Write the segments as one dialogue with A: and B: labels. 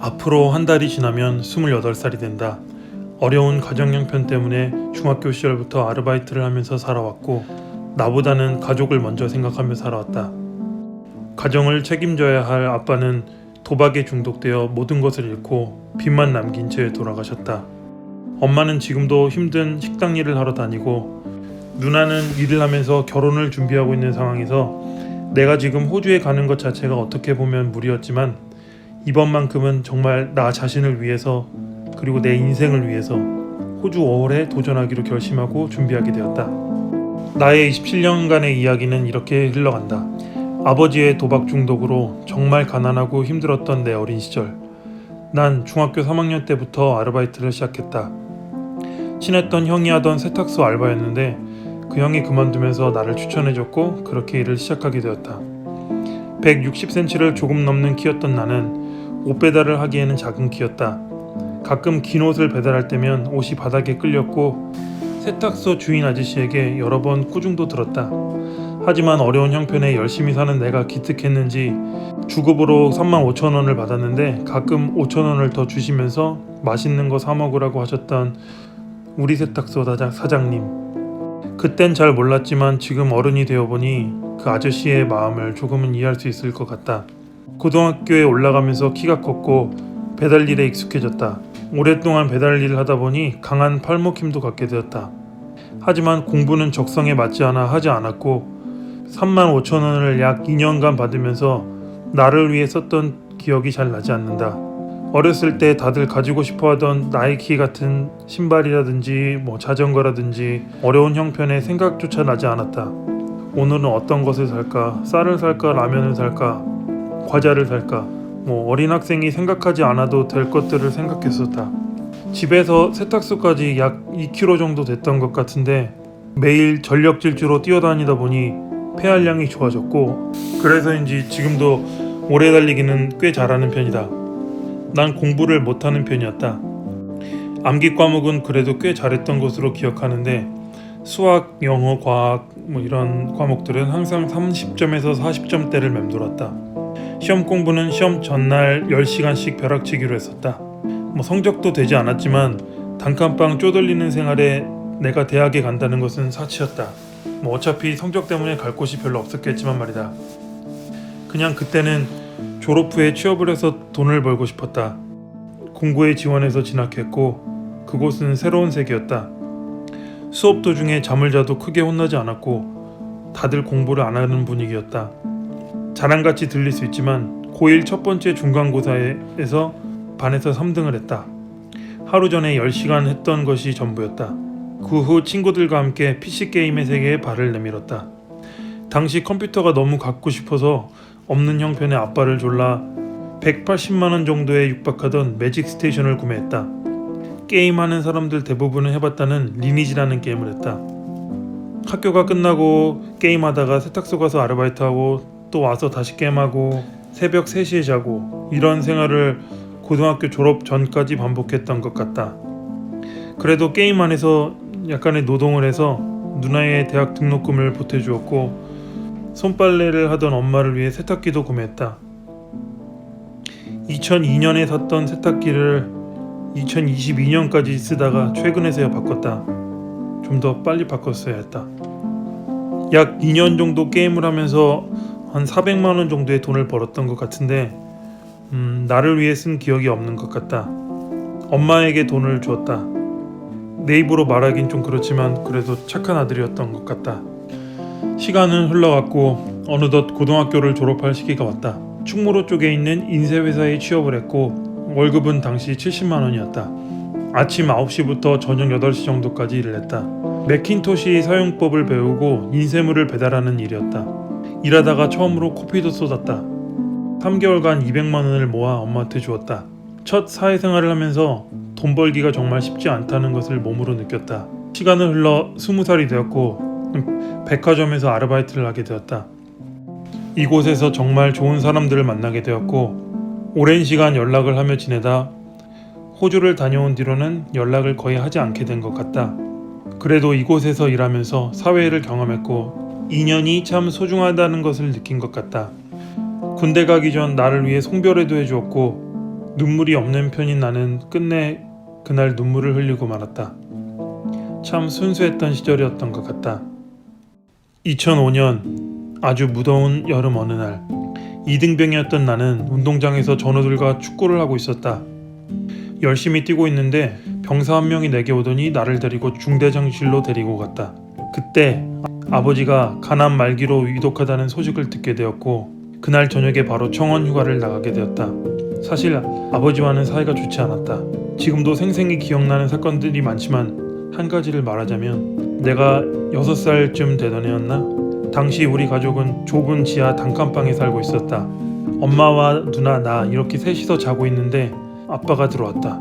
A: 앞으로 한 달이 지나면 28살이 된다. 어려운 가정 형편 때문에 중학교 시절부터 아르바이트를 하면서 살아왔고 나보다는 가족을 먼저 생각하며 살아왔다. 가정을 책임져야 할 아빠는 도박에 중독되어 모든 것을 잃고 빚만 남긴 채 돌아가셨다. 엄마는 지금도 힘든 식당 일을 하러 다니고 누나는 일을 하면서 결혼을 준비하고 있는 상황에서 내가 지금 호주에 가는 것 자체가 어떻게 보면 무리였지만 이번만큼은 정말 나 자신을 위해서 그리고 내 인생을 위해서 호주 5월에 도전하기로 결심하고 준비하게 되었다. 나의 27년간의 이야기는 이렇게 흘러간다. 아버지의 도박 중독으로 정말 가난하고 힘들었던 내 어린 시절. 난 중학교 3학년 때부터 아르바이트를 시작했다. 친했던 형이 하던 세탁소 알바였는데 그 형이 그만두면서 나를 추천해줬고 그렇게 일을 시작하게 되었다. 160cm를 조금 넘는 키였던 나는 옷 배달을 하기에는 작은 키였다. 가끔 긴 옷을 배달할 때면 옷이 바닥에 끌렸고 세탁소 주인 아저씨에게 여러 번 꾸중도 들었다. 하지만 어려운 형편에 열심히 사는 내가 기특했는지 주급으로 35,000원을 받았는데 가끔 5,000원을 더 주시면서 맛있는 거 사 먹으라고 하셨던 우리 세탁소 사장님. 그땐 잘 몰랐지만 지금 어른이 되어보니 그 아저씨의 마음을 조금은 이해할 수 있을 것 같다. 고등학교에 올라가면서 키가 컸고 배달 일에 익숙해졌다. 오랫동안 배달 일을 하다 보니 강한 팔목 힘도 갖게 되었다. 하지만 공부는 적성에 맞지 않아 하지 않았고 35,000원을 약 2년간 받으면서 나를 위해 썼던 기억이 잘 나지 않는다. 어렸을 때 다들 가지고 싶어하던 나이키 같은 신발이라든지 자전거라든지 어려운 형편에 생각조차 나지 않았다. 오늘은 어떤 것을 살까? 쌀을 살까? 라면을 살까? 과자를 살까? 어린 학생이 생각하지 않아도 될 것들을 생각했었다. 집에서 세탁소까지 약 2km 정도 됐던 것 같은데 매일 전력 질주로 뛰어다니다 보니 폐활량이 좋아졌고 그래서인지 지금도 오래 달리기는 꽤 잘하는 편이다. 난 공부를 못하는 편이었다. 암기 과목은 그래도 꽤 잘했던 것으로 기억하는데 수학, 영어, 과학 이런 과목들은 항상 30점에서 40점대를 맴돌았다. 시험 공부는 시험 전날 10시간씩 벼락치기로 했었다. 성적도 되지 않았지만 단칸방 쪼들리는 생활에 내가 대학에 간다는 것은 사치였다. 어차피 성적 때문에 갈 곳이 별로 없었겠지만 말이다. 그냥 그때는 졸업 후에 취업을 해서 돈을 벌고 싶었다. 공고에 지원해서 진학했고 그곳은 새로운 세계였다. 수업 도중에 잠을 자도 크게 혼나지 않았고 다들 공부를 안 하는 분위기였다. 자랑같이 들릴 수 있지만 고1 첫 번째 중간고사에서 반에서 3등을 했다. 하루 전에 10시간 했던 것이 전부였다. 그 후 친구들과 함께 PC게임의 세계에 발을 내밀었다. 당시 컴퓨터가 너무 갖고 싶어서 없는 형편의 아빠를 졸라 180만원 정도에 육박하던 매직 스테이션을 구매했다. 게임하는 사람들 대부분은 해봤다는 리니지라는 게임을 했다. 학교가 끝나고 게임하다가 세탁소 가서 아르바이트하고 또 와서 다시 게임하고 새벽 3시에 자고 이런 생활을 고등학교 졸업 전까지 반복했던 것 같다. 그래도 게임 안에서 약간의 노동을 해서 누나의 대학 등록금을 보태주었고 손빨래를 하던 엄마를 위해 세탁기도 구매했다. 2002년에 샀던 세탁기를 2022년까지 쓰다가 최근에서야 바꿨다. 좀 더 빨리 바꿨어야 했다. 약 2년 정도 게임을 하면서 한 400만원 정도의 돈을 벌었던 것 같은데 나를 위해 쓴 기억이 없는 것 같다. 엄마에게 돈을 주었다. 내 입으로 말하긴 좀 그렇지만 그래도 착한 아들이었던 것 같다. 시간은 흘러갔고 어느덧 고등학교를 졸업할 시기가 왔다. 충무로 쪽에 있는 인쇄회사에 취업을 했고 월급은 당시 70만원이었다. 아침 9시부터 저녁 8시 정도까지 일을 했다. 매킨토시 사용법을 배우고 인쇄물을 배달하는 일이었다. 일하다가 처음으로 코피도 쏟았다. 3개월간 200만원을 모아 엄마한테 주었다. 첫 사회생활을 하면서 돈 벌기가 정말 쉽지 않다는 것을 몸으로 느꼈다. 시간은 흘러 20살이 되었고 백화점에서 아르바이트를 하게 되었다. 이곳에서 정말 좋은 사람들을 만나게 되었고 오랜 시간 연락을 하며 지내다 호주를 다녀온 뒤로는 연락을 거의 하지 않게 된 것 같다. 그래도 이곳에서 일하면서 사회를 경험했고 인연이 참 소중하다는 것을 느낀 것 같다. 군대 가기 전 나를 위해 송별회도 해주었고 눈물이 없는 편인 나는 끝내 그날 눈물을 흘리고 말았다. 참 순수했던 시절이었던 것 같다. 2005년 아주 무더운 여름 어느 날, 이등병이었던 나는 운동장에서 전우들과 축구를 하고 있었다. 열심히 뛰고 있는데 병사 한 명이 내게 오더니 나를 데리고 중대장실로 데리고 갔다. 그때 아버지가 간암 말기로 위독하다는 소식을 듣게 되었고, 그날 저녁에 바로 청원 휴가를 나가게 되었다. 사실 아버지와는 사이가 좋지 않았다. 지금도 생생히 기억나는 사건들이 많지만 한 가지를 말하자면, 내가 6살쯤 되던 해였나? 당시 우리 가족은 좁은 지하 단칸방에 살고 있었다. 엄마와 누나, 나 이렇게 셋이서 자고 있는데 아빠가 들어왔다.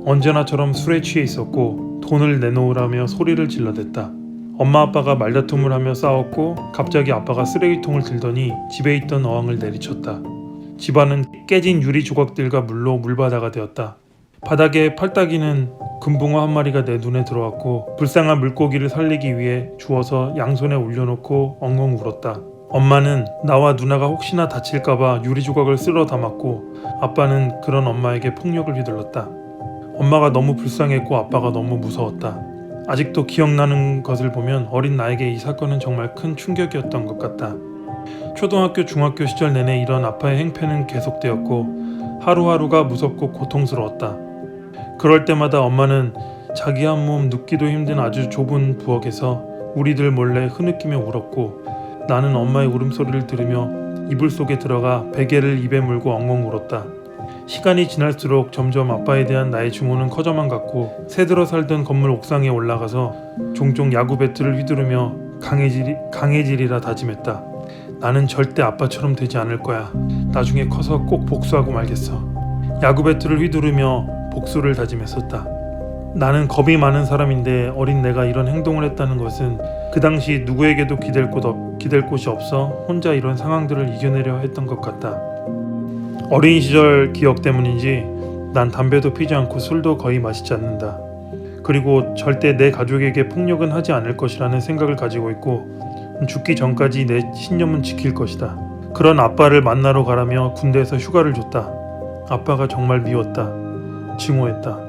A: 언제나처럼 술에 취해 있었고 돈을 내놓으라며 소리를 질러댔다. 엄마 아빠가 말다툼을 하며 싸웠고, 갑자기 아빠가 쓰레기통을 들더니 집에 있던 어항을 내리쳤다. 집안은 깨진 유리 조각들과 물로 물바다가 되었다. 바닥에 팔딱이는 금붕어 한 마리가 내 눈에 들어왔고, 불쌍한 물고기를 살리기 위해 주워서 양손에 올려놓고 엉엉 울었다. 엄마는 나와 누나가 혹시나 다칠까봐 유리 조각을 쓸어 담았고, 아빠는 그런 엄마에게 폭력을 휘둘렀다. 엄마가 너무 불쌍했고 아빠가 너무 무서웠다. 아직도 기억나는 것을 보면 어린 나에게 이 사건은 정말 큰 충격이었던 것 같다. 초등학교, 중학교 시절 내내 이런 아빠의 행패는 계속되었고, 하루하루가 무섭고 고통스러웠다. 그럴 때마다 엄마는 자기 한 몸 눕기도 힘든 아주 좁은 부엌에서 우리들 몰래 흐느끼며 울었고, 나는 엄마의 울음소리를 들으며 이불 속에 들어가 베개를 입에 물고 엉엉 울었다. 시간이 지날수록 점점 아빠에 대한 나의 증오는 커져만 갔고, 새들어 살던 건물 옥상에 올라가서 종종 야구 배트를 휘두르며 강해지리라 다짐했다. 나는 절대 아빠처럼 되지 않을 거야. 나중에 커서 꼭 복수하고 말겠어. 야구 배트를 휘두르며 복수를 다짐했었다. 나는 겁이 많은 사람인데 어린 내가 이런 행동을 했다는 것은 그 당시 누구에게도 기댈 곳이 없어 혼자 이런 상황들을 이겨내려 했던 것 같다. 어린 시절 기억 때문인지 난 담배도 피지 않고 술도 거의 마시지 않는다. 그리고 절대 내 가족에게 폭력은 하지 않을 것이라는 생각을 가지고 있고, 죽기 전까지 내 신념은 지킬 것이다. 그런 아빠를 만나러 가라며 군대에서 휴가를 줬다. 아빠가 정말 미웠다. 증오했다.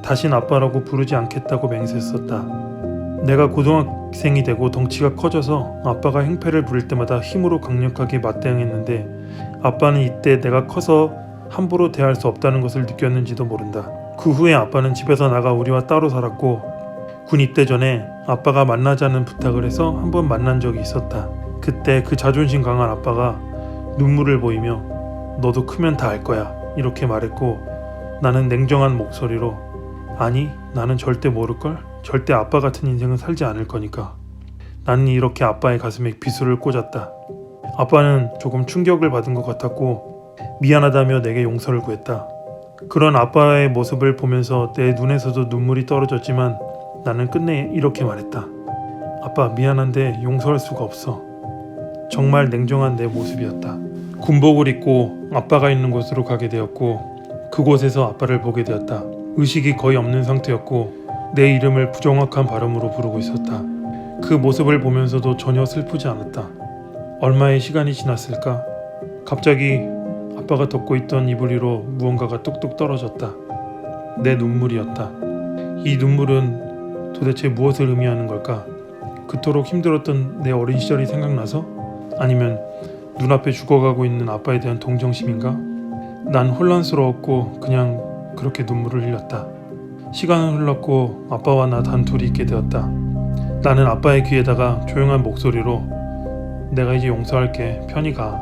A: 다신 아빠라고 부르지 않겠다고 맹세했었다. 내가 고등학생이 되고 덩치가 커져서 아빠가 행패를 부릴 때마다 힘으로 강력하게 맞대응했는데, 아빠는 이때 내가 커서 함부로 대할 수 없다는 것을 느꼈는지도 모른다. 그 후에 아빠는 집에서 나가 우리와 따로 살았고, 군 입대 전에 아빠가 만나자는 부탁을 해서 한번 만난 적이 있었다. 그때 그 자존심 강한 아빠가 눈물을 보이며 너도 크면 다 알 거야 이렇게 말했고, 나는 냉정한 목소리로 아니, 나는 절대 모를걸? 절대 아빠 같은 인생은 살지 않을 거니까. 나는 이렇게 아빠의 가슴에 비수를 꽂았다. 아빠는 조금 충격을 받은 것 같았고 미안하다며 내게 용서를 구했다. 그런 아빠의 모습을 보면서 내 눈에서도 눈물이 떨어졌지만 나는 끝내 이렇게 말했다. 아빠, 미안한데 용서할 수가 없어. 정말 냉정한 내 모습이었다. 군복을 입고 아빠가 있는 곳으로 가게 되었고, 그곳에서 아빠를 보게 되었다. 의식이 거의 없는 상태였고 내 이름을 부정확한 발음으로 부르고 있었다. 그 모습을 보면서도 전혀 슬프지 않았다. 얼마의 시간이 지났을까? 갑자기 아빠가 덮고 있던 이불 위로 무언가가 뚝뚝 떨어졌다. 내 눈물이었다. 이 눈물은 도대체 무엇을 의미하는 걸까? 그토록 힘들었던 내 어린 시절이 생각나서? 아니면 눈앞에 죽어가고 있는 아빠에 대한 동정심인가? 난 혼란스러웠고 그냥 그렇게 눈물을 흘렸다. 시간은 흘렀고 아빠와 나 단둘이 있게 되었다. 나는 아빠의 귀에다가 조용한 목소리로 내가 이제 용서할게, 편히 가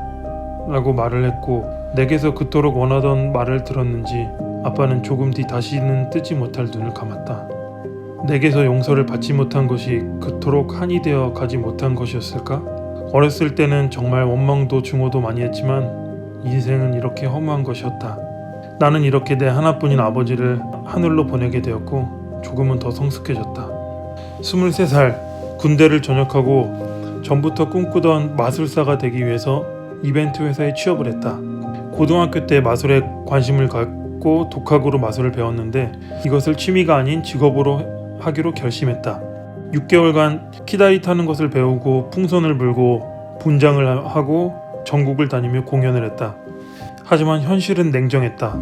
A: 라고 말을 했고, 내게서 그토록 원하던 말을 들었는지 아빠는 조금 뒤 다시는 뜨지 못할 눈을 감았다. 내게서 용서를 받지 못한 것이 그토록 한이 되어 가지 못한 것이었을까? 어렸을 때는 정말 원망도 증오도 많이 했지만 인생은 이렇게 허무한 것이었다. 나는 이렇게 내 하나뿐인 아버지를 하늘로 보내게 되었고 조금은 더 성숙해졌다. 23살 군대를 전역하고 전부터 꿈꾸던 마술사가 되기 위해서 이벤트 회사에 취업을 했다. 고등학교 때 마술에 관심을 갖고 독학으로 마술을 배웠는데 이것을 취미가 아닌 직업으로 하기로 결심했다. 6개월간 키다리 타는 것을 배우고 풍선을 불고 분장을 하고 전국을 다니며 공연을 했다. 하지만 현실은 냉정했다.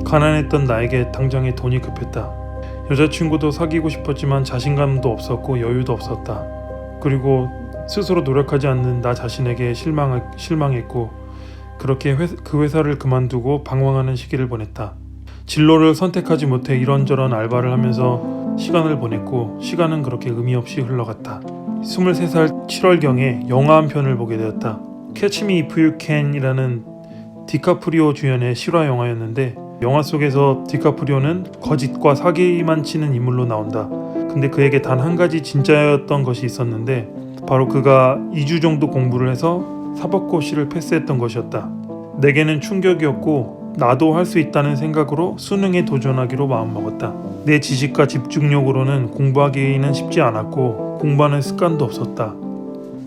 A: 가난했던 나에게 당장에 돈이 급했다. 여자친구도 사귀고 싶었지만 자신감도 없었고 여유도 없었다. 그리고 스스로 노력하지 않는 나 자신에게 실망했고 그렇게 그 회사를 그만두고 방황하는 시기를 보냈다. 진로를 선택하지 못해 이런저런 알바를 하면서 시간을 보냈고 시간은 그렇게 의미 없이 흘러갔다. 23살 7월경에 영화 한 편을 보게 되었다. Catch Me If You Can이라는 디카프리오 주연의 실화 영화였는데 영화 속에서 디카프리오는 거짓과 사기만 치는 인물로 나온다. 근데 그에게 단 한 가지 진짜였던 것이 있었는데 바로 그가 2주 정도 공부를 해서 사법고시를 패스했던 것이었다. 내게는 충격이었고 나도 할 수 있다는 생각으로 수능에 도전하기로 마음먹었다. 내 지식과 집중력으로는 공부하기는 쉽지 않았고 공부하는 습관도 없었다.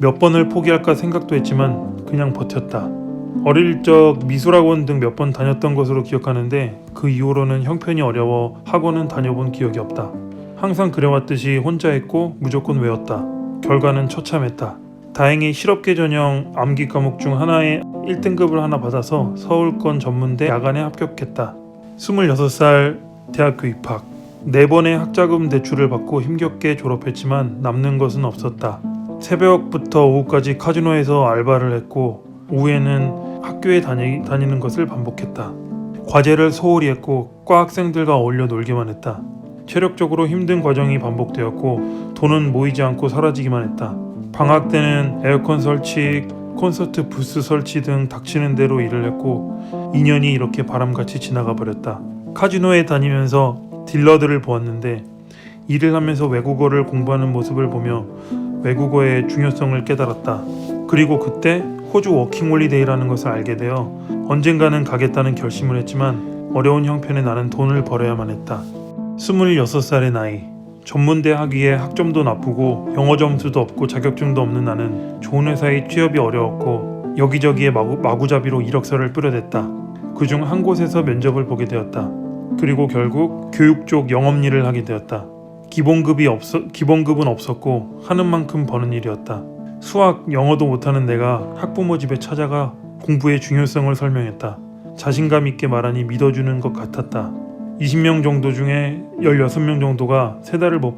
A: 몇 번을 포기할까 생각도 했지만 그냥 버텼다. 어릴 적 미술학원 등 몇 번 다녔던 것으로 기억하는데 그 이후로는 형편이 어려워 학원은 다녀본 기억이 없다. 항상 그래왔듯이 혼자 했고 무조건 외웠다. 결과는 처참했다. 다행히 실업계 전형 암기 과목 중 하나에 1등급을 하나 받아서 서울권 전문대 야간에 합격했다. 26살 대학교 입학. 4번의 학자금 대출을 받고 힘겹게 졸업했지만 남는 것은 없었다. 새벽부터 오후까지 카지노에서 알바를 했고 오후에는 학교에 다니는 것을 반복했다. 과제를 소홀히 했고 과 학생들과 어울려 놀기만 했다. 체력적으로 힘든 과정이 반복되었고 돈은 모이지 않고 사라지기만 했다. 방학 때는 에어컨 설치, 콘서트 부스 설치 등 닥치는 대로 일을 했고 2년이 이렇게 바람같이 지나가 버렸다. 카지노에 다니면서 딜러들을 보았는데 일을 하면서 외국어를 공부하는 모습을 보며 외국어의 중요성을 깨달았다. 그리고 그때 호주 워킹홀리데이라는 것을 알게 되어 언젠가는 가겠다는 결심을 했지만 어려운 형편에 나는 돈을 벌어야만 했다. 26살의 나이. 전문대 학위에 학점도 나쁘고 영어 점수도 없고 자격증도 없는 나는 좋은 회사에 취업이 어려웠고 여기저기에 마구잡이로 이력서를 뿌려댔다. 그중 한 곳에서 면접을 보게 되었다. 그리고 결국 교육 쪽 영업일을 하게 되었다. 기본급은 없었고 하는 만큼 버는 일이었다. 수학, 영어도 못하는 내가 학부모 집에 찾아가 공부의 중요성을 설명했다. 자신감 있게 말하니 믿어주는 것 같았다. 20명 정도 중에 16명 정도가 3달을 못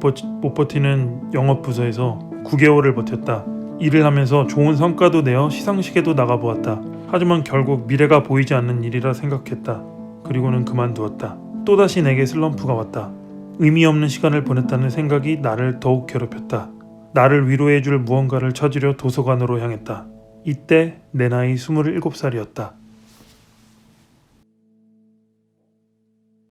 A: 버티는 영업부서에서 9개월을 버텼다. 일을 하면서 좋은 성과도 내어 시상식에도 나가보았다. 하지만 결국 미래가 보이지 않는 일이라 생각했다. 그리고는 그만두었다. 또다시 내게 슬럼프가 왔다. 의미 없는 시간을 보냈다는 생각이 나를 더욱 괴롭혔다. 나를 위로해줄 무언가를 찾으려 도서관으로 향했다. 이때 내 나이 27살이었다.